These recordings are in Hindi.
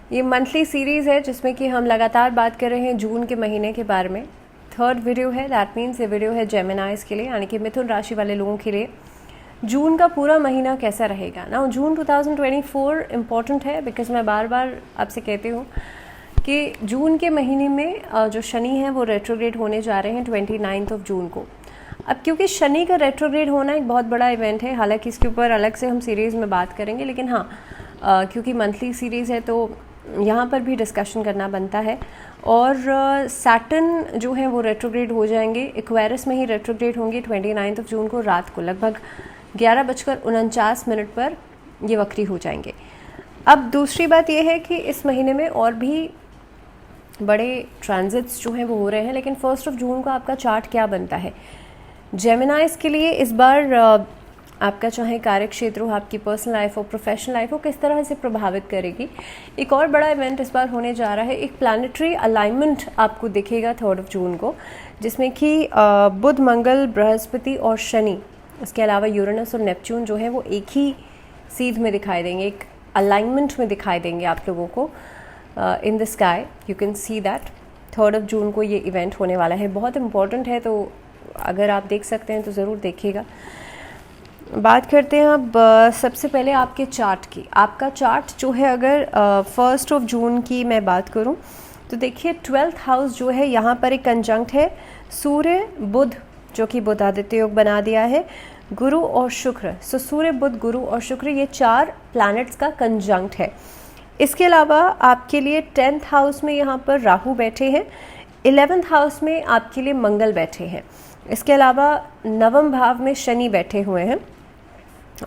ये मंथली सीरीज़ है जिसमें कि हम लगातार बात कर रहे हैं जून के महीने के बारे में। थर्ड वीडियो है, दैट मीन्स ये वीडियो है जेमिनाइज के लिए, यानी कि मिथुन राशि वाले लोगों के लिए जून का पूरा महीना कैसा रहेगा ना। जून 2024 इम्पॉर्टेंट है बिकॉज मैं बार बार आपसे कहती हूँ कि जून के महीने में जो शनि है वो रेट्रोग्रेड होने जा रहे हैं 29 जून को। अब क्योंकि शनि का रेट्रोग्रेड होना एक बहुत बड़ा इवेंट है, हालांकि इसके ऊपर अलग से हम सीरीज़ में बात करेंगे, लेकिन हाँ क्योंकि मंथली सीरीज़ है तो यहाँ पर भी डिस्कशन करना बनता है। और सैटर्न जो है वो रेट्रोग्रेड हो जाएंगे, एक्वेरियस में ही रेट्रोग्रेड होंगे 29 जून को रात को लगभग 11:49 पर ये वक्री हो जाएंगे। अब दूसरी बात ये है कि इस महीने में और भी बड़े ट्रांजिट्स जो हैं वो हो रहे हैं, लेकिन 1 जून को आपका चार्ट क्या बनता है जेमिनाइज के लिए इस बार आपका चाहे कार्य क्षेत्र हो, आपकी पर्सनल लाइफ हो, प्रोफेशनल लाइफ हो, किस तरह से प्रभावित करेगी। एक और बड़ा इवेंट इस बार होने जा रहा है, एक प्लानिटरी अलाइनमेंट आपको दिखेगा 3 जून को, जिसमें कि बुध, मंगल, बृहस्पति और शनि, उसके अलावा यूरेनस और नेपच्यून जो है वो एक ही सीध में दिखाई देंगे, एक अलाइनमेंट में दिखाई देंगे आप लोगों को in the sky. You can see that 3 जून को ये इवेंट होने वाला है, बहुत इंपॉर्टेंट है, तो अगर आप देख सकते हैं तो ज़रूर देखिएगा। बात करते हैं अब सबसे पहले आपके चार्ट की। आपका चार्ट जो है अगर 1 जून की मैं बात करूं तो देखिए 12th हाउस जो है यहाँ पर एक कंजंक्ट है सूर्य बुध, जो कि बुधादित्य योग बना दिया है, गुरु और शुक्र। सो सूर्य बुध गुरु और शुक्र ये 4 प्लैनेट्स का कंजंक्ट है। इसके अलावा आपके लिए 10th हाउस में यहाँ पर राहु बैठे हैं, 11th हाउस में आपके लिए मंगल बैठे हैं, इसके अलावा 9वें भाव में शनि बैठे हुए हैं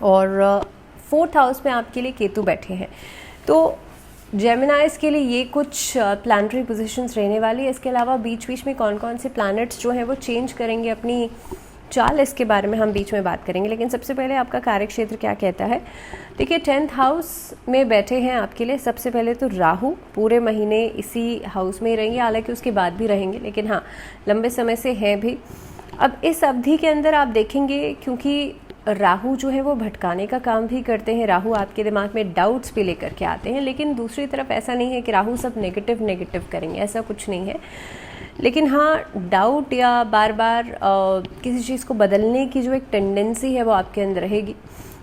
और 4th हाउस में आपके लिए केतु बैठे हैं। तो जेमिनाइज के लिए ये कुछ प्लानिटरी पोजीशंस रहने वाली है। इसके अलावा बीच बीच में कौन कौन से प्लैनेट्स जो हैं वो चेंज करेंगे अपनी चाल, इसके बारे में हम बीच में बात करेंगे, लेकिन सबसे पहले आपका कार्य क्षेत्र क्या कहता है। देखिए 10th हाउस में बैठे हैं आपके लिए सबसे पहले तो राहु, पूरे महीने इसी हाउस में ही रहेंगे, हालांकि उसके बाद भी रहेंगे, लेकिन हाँ लंबे समय से हैं भी। अब इस अवधि के अंदर आप देखेंगे क्योंकि राहु जो है वो भटकाने का काम भी करते हैं, राहु आपके दिमाग में डाउट्स भी लेकर के आते हैं, लेकिन दूसरी तरफ ऐसा नहीं है कि राहु सब नेगेटिव करेंगे, ऐसा कुछ नहीं है। लेकिन हाँ डाउट या बार बार किसी चीज़ को बदलने की जो एक टेंडेंसी है वो आपके अंदर रहेगी।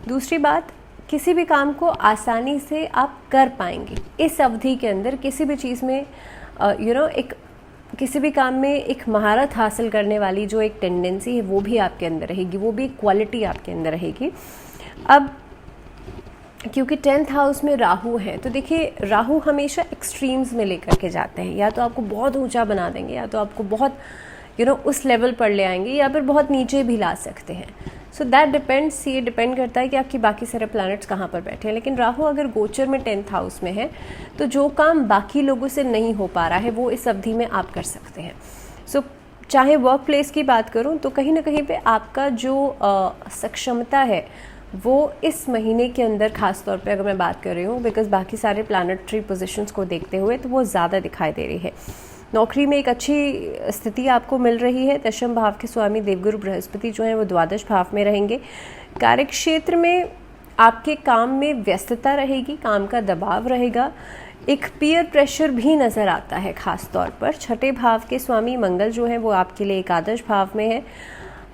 दूसरी बात, किसी भी काम को आसानी से आप कर पाएंगे इस अवधि के अंदर, किसी भी चीज़ में एक किसी भी काम में एक महारत हासिल करने वाली जो एक टेंडेंसी है वो भी आपके अंदर रहेगी, वो भी एक क्वालिटी आपके अंदर रहेगी। अब क्योंकि 10th हाउस में राहु है तो देखिए राहु हमेशा एक्सट्रीम्स में लेकर के जाते हैं, या तो आपको बहुत ऊंचा बना देंगे, या तो आपको बहुत उस लेवल पर ले आएंगे, या फिर बहुत नीचे भी ला सकते हैं। सो दैट डिपेंड्स, ये डिपेंड करता है कि आपकी बाकी सारे प्लैनेट्स कहाँ पर बैठे हैं। लेकिन राहु अगर गोचर में 10th हाउस में है तो जो काम बाकी लोगों से नहीं हो पा रहा है वो इस अवधि में आप कर सकते हैं। सो चाहे वर्क प्लेस की बात करूँ तो कहीं ना कहीं पे आपका जो सक्षमता है वो इस महीने के अंदर, खास तौर पे अगर मैं बात कर रही हूँ बिकॉज बाकी सारे प्लैनेटरी पोजीशंस को देखते हुए, तो वो ज़्यादा दिखाई दे रही है। नौकरी में एक अच्छी स्थिति आपको मिल रही है, 10वें भाव के स्वामी देवगुरु बृहस्पति जो हैं वो 12वें भाव में रहेंगे। कार्यक्षेत्र में आपके काम में व्यस्तता रहेगी, काम का दबाव रहेगा, एक पीयर प्रेशर भी नज़र आता है खास तौर पर। 6ठे भाव के स्वामी मंगल जो हैं वो आपके लिए एकादश भाव में है।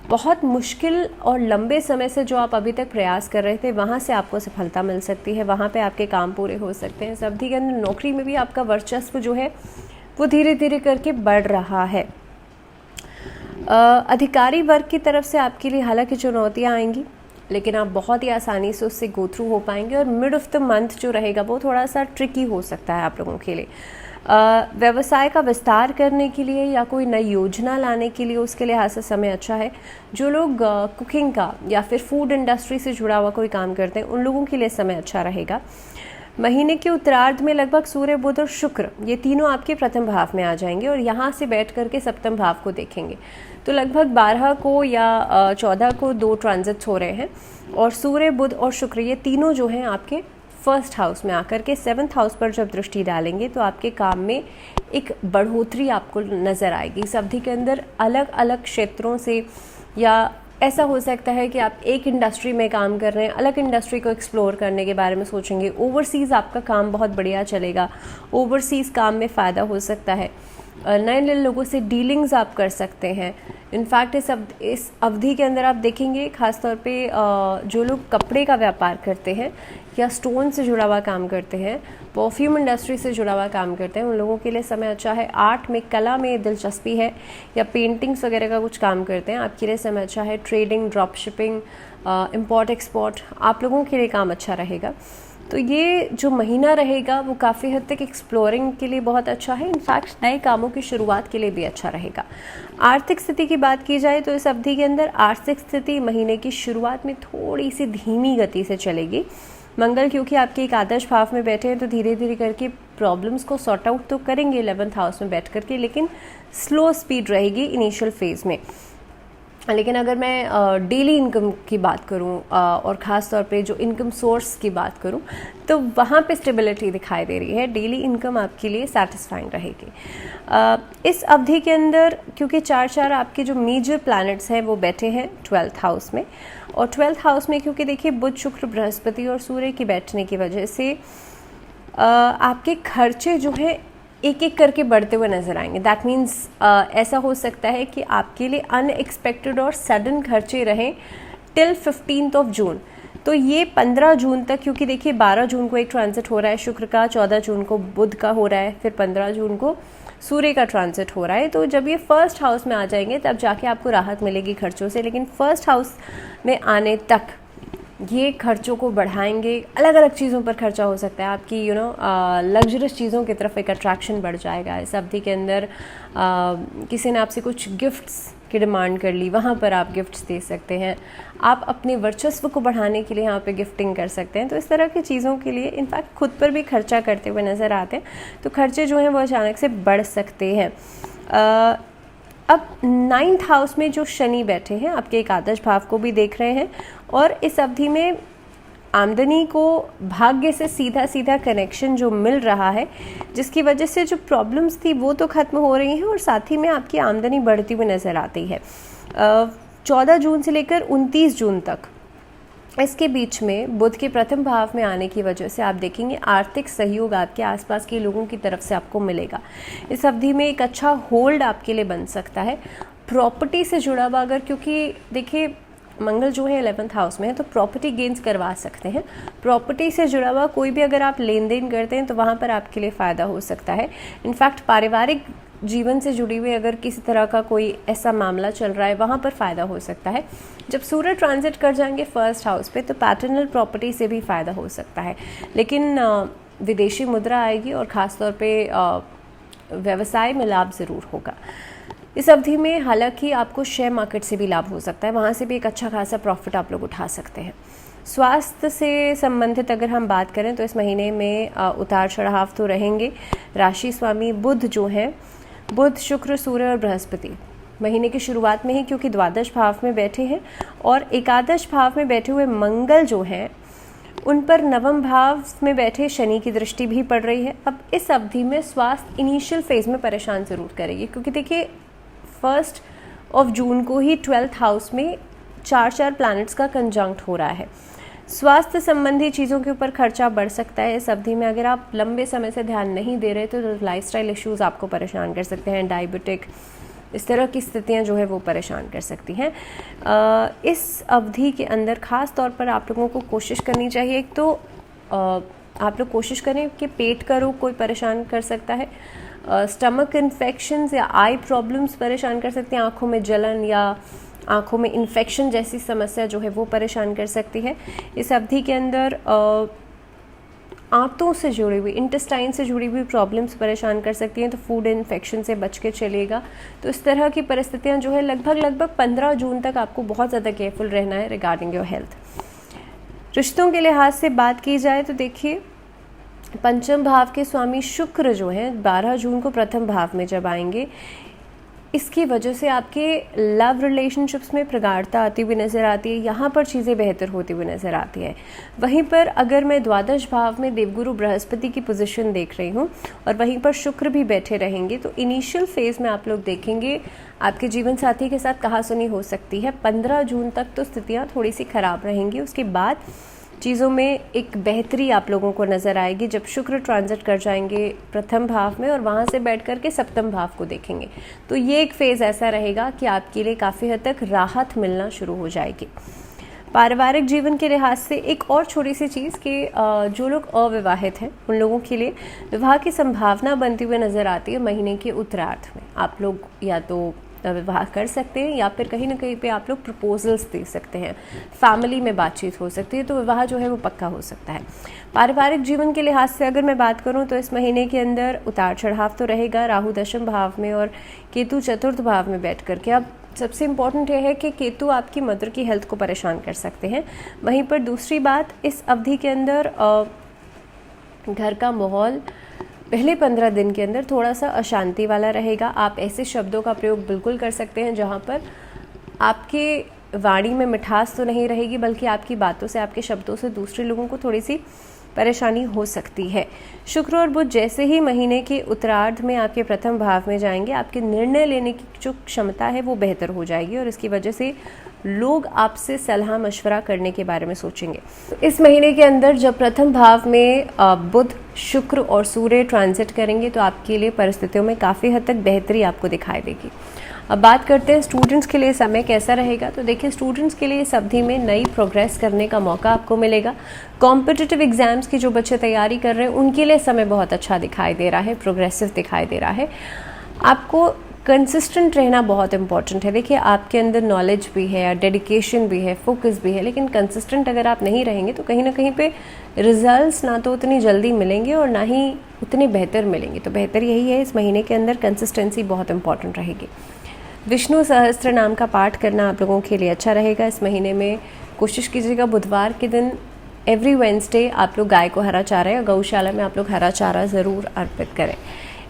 बहुत मुश्किल और लंबे समय से जो आप अभी तक प्रयास कर रहे थे वहाँ से आपको सफलता मिल सकती है, वहाँ पे आपके काम पूरे हो सकते हैं। इस अवधि के अंदर नौकरी में भी आपका वर्चस्व जो है वो धीरे धीरे करके बढ़ रहा है। अधिकारी वर्ग की तरफ से आपके लिए हालांकि चुनौतियाँ आएंगी, लेकिन आप बहुत ही आसानी से उससे गो थ्रू हो पाएंगे। और मिड ऑफ द मंथ जो रहेगा वो थोड़ा सा ट्रिकी हो सकता है आप लोगों के लिए। व्यवसाय का विस्तार करने के लिए या कोई नई योजना लाने के लिए उसके लिहाज से समय अच्छा है। जो लोग कुकिंग का या फिर फूड इंडस्ट्री से जुड़ा हुआ कोई काम करते हैं उन लोगों के लिए समय अच्छा रहेगा। महीने के उत्तरार्ध में लगभग सूर्य, बुध और शुक्र ये तीनों आपके प्रथम भाव में आ जाएंगे और यहाँ से बैठ करके सप्तम भाव को देखेंगे, तो लगभग 12 को या 14 को 2 ट्रांजिट्स हो रहे हैं। और सूर्य, बुध और शुक्र ये तीनों जो हैं आपके 1st हाउस में आकर के 7th हाउस पर जब दृष्टि डालेंगे तो आपके काम में एक बढ़ोतरी आपको नज़र आएगी। इस अवधि के अंदर अलग अलग क्षेत्रों से या ऐसा हो सकता है कि आप एक इंडस्ट्री में काम कर रहे हैं, अलग इंडस्ट्री को एक्सप्लोर करने के बारे में सोचेंगे। ओवरसीज़ आपका काम बहुत बढ़िया चलेगा, ओवरसीज़ काम में फ़ायदा हो सकता है। नए नए लोगों से डीलिंग्स आप कर सकते हैं। इनफैक्ट इस अवधि के अंदर आप देखेंगे ख़ासतौर पे जो लोग कपड़े का व्यापार करते हैं या स्टोन से जुड़ा हुआ काम करते हैं, परफ्यूम इंडस्ट्री से जुड़ा हुआ काम करते हैं, उन लोगों के लिए समय अच्छा है। आर्ट में, कला में दिलचस्पी है या पेंटिंग्स वगैरह का कुछ काम करते हैं, आपके लिए समय अच्छा है। Trading, drop shipping, import export, आप लोगों के लिए काम अच्छा रहेगा। तो ये जो महीना रहेगा वो काफ़ी हद तक एक्सप्लोरिंग के लिए बहुत अच्छा है। इनफैक्ट नए कामों की शुरुआत के लिए भी अच्छा रहेगा। आर्थिक स्थिति की बात की जाए तो इस अवधि के अंदर आर्थिक स्थिति महीने की शुरुआत में थोड़ी सी धीमी गति से चलेगी। मंगल क्योंकि आपके एक आदर्श भाव में बैठे हैं तो धीरे धीरे करके प्रॉब्लम्स को सॉर्ट आउट तो करेंगे 11th हाउस में बैठ करके, लेकिन स्लो स्पीड रहेगी इनिशियल फेज़ में। लेकिन अगर मैं डेली इनकम की बात करूं और ख़ास तौर पे जो इनकम सोर्स की बात करूं तो वहाँ पे स्टेबिलिटी दिखाई दे रही है। डेली इनकम आपके लिए सेटिस्फाइंग रहेगी। इस अवधि के अंदर क्योंकि 4 आपके जो मेजर प्लैनेट्स हैं वो बैठे हैं 12th हाउस में, और 12th हाउस में क्योंकि देखिए बुध, शुक्र, बृहस्पति और सूर्य की बैठने की वजह से आपके खर्चे जो हैं एक एक करके बढ़ते हुए नजर आएंगे। दैट मीन्स ऐसा हो सकता है कि आपके लिए अनएक्सपेक्टेड और सडन खर्चे रहें टिल 15th जून। तो ये 15 जून तक, क्योंकि देखिए 12 जून को एक ट्रांजिट हो रहा है शुक्र का, 14 जून को बुध का हो रहा है, फिर 15 जून को सूर्य का ट्रांजिट हो रहा है। तो जब ये फर्स्ट हाउस में आ जाएंगे तब जाके आपको राहत मिलेगी खर्चों से, लेकिन फर्स्ट हाउस में आने तक ये खर्चों को बढ़ाएंगे। अलग अलग चीज़ों पर खर्चा हो सकता है, आपकी लग्जरियस चीज़ों की तरफ एक अट्रैक्शन बढ़ जाएगा। इस अवधि के अंदर किसी ने आपसे कुछ गिफ्ट्स की डिमांड कर ली, वहाँ पर आप गिफ्ट्स दे सकते हैं। आप अपने वर्चस्व को बढ़ाने के लिए यहाँ पे गिफ्टिंग कर सकते हैं। तो इस तरह की चीज़ों के लिए इनफैक्ट खुद पर भी खर्चा करते हुए नज़र आते हैं, तो खर्चे जो हैं वो अचानक से बढ़ सकते हैं। अब 9th हाउस में जो शनि बैठे हैं आपके एक आदर्श भाव को भी देख रहे हैं, और इस अवधि में आमदनी को भाग्य से सीधा सीधा कनेक्शन जो मिल रहा है, जिसकी वजह से जो प्रॉब्लम्स थी वो तो ख़त्म हो रही हैं और साथ ही में आपकी आमदनी बढ़ती हुई नज़र आती है। 14 जून से लेकर 29 जून तक इसके बीच में बुध के प्रथम भाव में आने की वजह से आप देखेंगे आर्थिक सहयोग आपके आसपास के लोगों की तरफ से आपको मिलेगा। इस अवधि में एक अच्छा होल्ड आपके लिए बन सकता है प्रॉपर्टी से जुड़ा हुआ, अगर क्योंकि देखिए मंगल जो है 11th हाउस में है तो प्रॉपर्टी गेन्स करवा सकते हैं। प्रॉपर्टी से जुड़ा हुआ कोई भी अगर आप लेन देन करते हैं तो वहाँ पर आपके लिए फ़ायदा हो सकता है। इनफैक्ट पारिवारिक जीवन से जुड़ी हुई अगर किसी तरह का कोई ऐसा मामला चल रहा है वहाँ पर फ़ायदा हो सकता है। जब सूर्य ट्रांजिट कर जाएंगे फर्स्ट हाउस पे तो पैटर्नल प्रॉपर्टी से भी फ़ायदा हो सकता है, लेकिन विदेशी मुद्रा आएगी और ख़ास तौर पे व्यवसाय में लाभ ज़रूर होगा। इस अवधि में हालांकि आपको शेयर मार्केट से भी लाभ हो सकता है, वहाँ से भी एक अच्छा खासा प्रॉफिट आप लोग उठा सकते हैं। स्वास्थ्य से संबंधित अगर हम बात करें तो इस महीने में उतार चढ़ाव तो रहेंगे। राशि स्वामी बुध जो हैं, बुध, शुक्र, सूर्य और बृहस्पति महीने की शुरुआत में ही क्योंकि द्वादश भाव में बैठे हैं, और एकादश भाव में बैठे हुए मंगल जो हैं उन पर नवम भाव में बैठे शनि की दृष्टि भी पड़ रही है। अब इस अवधि में स्वास्थ्य इनिशियल फेज में परेशान ज़रूर करेगी, क्योंकि देखिए 1 जून को ही 12th हाउस में 4 प्लैनेट्स का कंजंक्ट हो रहा है। स्वास्थ्य संबंधी चीज़ों के ऊपर खर्चा बढ़ सकता है इस अवधि में। अगर आप लंबे समय से ध्यान नहीं दे रहे तो लाइफस्टाइल इश्यूज आपको परेशान कर सकते हैं। डायबिटिक, इस तरह की स्थितियां जो है वो परेशान कर सकती हैं। इस अवधि के अंदर ख़ास तौर पर आप लोगों को कोशिश करनी चाहिए, एक तो आप लोग कोशिश करें कि पेट का रोग कोई परेशान कर सकता है, स्टमक इन्फेक्शंस या आई प्रॉब्लम्स परेशान कर सकते हैं, आँखों में जलन या आँखों में इन्फेक्शन जैसी समस्या जो है वो परेशान कर सकती है। इस अवधि के अंदर आंतों से जुड़ी हुई, इंटेस्टाइन से जुड़ी हुई प्रॉब्लम्स परेशान कर सकती हैं, तो फूड इन्फेक्शन से बच के चलिएगा। तो इस तरह की परिस्थितियां जो है लगभग 15 जून तक आपको बहुत ज़्यादा केयरफुल रहना है रिगार्डिंग योर हेल्थ। रिश्तों के लिहाज से बात की जाए तो देखिए पंचम भाव के स्वामी शुक्र जो हैं 12 जून को प्रथम भाव में जब आएंगे, इसकी वजह से आपके लव रिलेशनशिप्स में प्रगाढ़ता आती हुई नज़र आती है, यहाँ पर चीज़ें बेहतर होती हुई नज़र आती है। वहीं पर अगर मैं द्वादश भाव में देवगुरु बृहस्पति की पोजीशन देख रही हूँ और वहीं पर शुक्र भी बैठे रहेंगे, तो इनिशियल फेज़ में आप लोग देखेंगे आपके जीवन साथी के साथ कहासुनी हो सकती है। 15 जून तक तो स्थितियाँ थोड़ी सी ख़राब रहेंगी, उसके बाद चीज़ों में एक बेहतरी आप लोगों को नज़र आएगी जब शुक्र ट्रांजिट कर जाएंगे प्रथम भाव में और वहाँ से बैठ कर के सप्तम भाव को देखेंगे। तो ये एक फेज़ ऐसा रहेगा कि आपके लिए काफ़ी हद तक राहत मिलना शुरू हो जाएगी। पारिवारिक जीवन के लिहाज से एक और छोटी सी चीज़ कि जो लोग अविवाहित हैं उन लोगों के लिए विवाह की संभावना बनती हुई नज़र आती है महीने के उत्तरार्ध में। आप लोग या तो विवाह कर सकते हैं या फिर कहीं ना कहीं पे आप लोग प्रपोजल्स दे सकते हैं, फैमिली में बातचीत हो सकती है, तो विवाह जो है वो पक्का हो सकता है। पारिवारिक जीवन के लिहाज से अगर मैं बात करूं तो इस महीने के अंदर उतार चढ़ाव तो रहेगा, राहु दशम भाव में और केतु चतुर्थ भाव में बैठ करके। अब सबसे इम्पॉर्टेंट यह है कि केतु आपकी मदर की हेल्थ को परेशान कर सकते हैं। वहीं पर दूसरी बात, इस अवधि के अंदर घर का माहौल पहले 15 दिन के अंदर थोड़ा सा अशांति वाला रहेगा। आप ऐसे शब्दों का प्रयोग बिल्कुल कर सकते हैं जहां पर आपके वाणी में मिठास तो नहीं रहेगी, बल्कि आपकी बातों से, आपके शब्दों से दूसरे लोगों को थोड़ी सी परेशानी हो सकती है। शुक्र और बुध जैसे ही महीने के उत्तरार्ध में आपके प्रथम भाव में जाएंगे, आपके निर्णय लेने की जो क्षमता है वो बेहतर हो जाएगी और इसकी वजह से लोग आपसे सलाह मशवरा करने के बारे में सोचेंगे। इस महीने के अंदर जब प्रथम भाव में बुध, शुक्र और सूर्य ट्रांजिट करेंगे तो आपके लिए परिस्थितियों में काफ़ी हद तक बेहतरी आपको दिखाई देगी। अब बात करते हैं स्टूडेंट्स के लिए समय कैसा रहेगा। तो देखिए, स्टूडेंट्स के लिए इस अवधि में नई प्रोग्रेस करने का मौका आपको मिलेगा। कॉम्पिटिटिव एग्जाम्स की जो बच्चे तैयारी कर रहे हैं उनके लिए समय बहुत अच्छा दिखाई दे रहा है, प्रोग्रेसिव दिखाई दे रहा है। आपको कंसिस्टेंट रहना बहुत इंपॉर्टेंट है। देखिए, आपके अंदर नॉलेज भी है, डेडिकेशन भी है, फोकस भी है, लेकिन कंसिस्टेंट अगर आप नहीं रहेंगे तो कहीं ना कहीं पे रिजल्ट्स ना तो उतनी जल्दी मिलेंगे और ना ही उतने बेहतर मिलेंगे। तो बेहतर यही है, इस महीने के अंदर कंसिस्टेंसी बहुत इंपॉर्टेंट रहेगी। विष्णु सहस्त्र नाम का पाठ करना आप लोगों के लिए अच्छा रहेगा। इस महीने में कोशिश कीजिएगा बुधवार के दिन एवरी वेडनेसडे आप लोग गाय को हरा चारा या गौशाला में आप लोग हरा चारा ज़रूर अर्पित करें।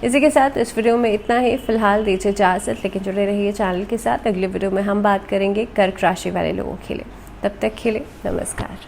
इसी के साथ इस वीडियो में इतना ही। फिलहाल दीजिए इजाज़त, लेकिन जुड़े रहिए चैनल के साथ। अगले वीडियो में हम बात करेंगे कर्क राशि वाले लोगों के लिए। तब तक के लिए नमस्कार।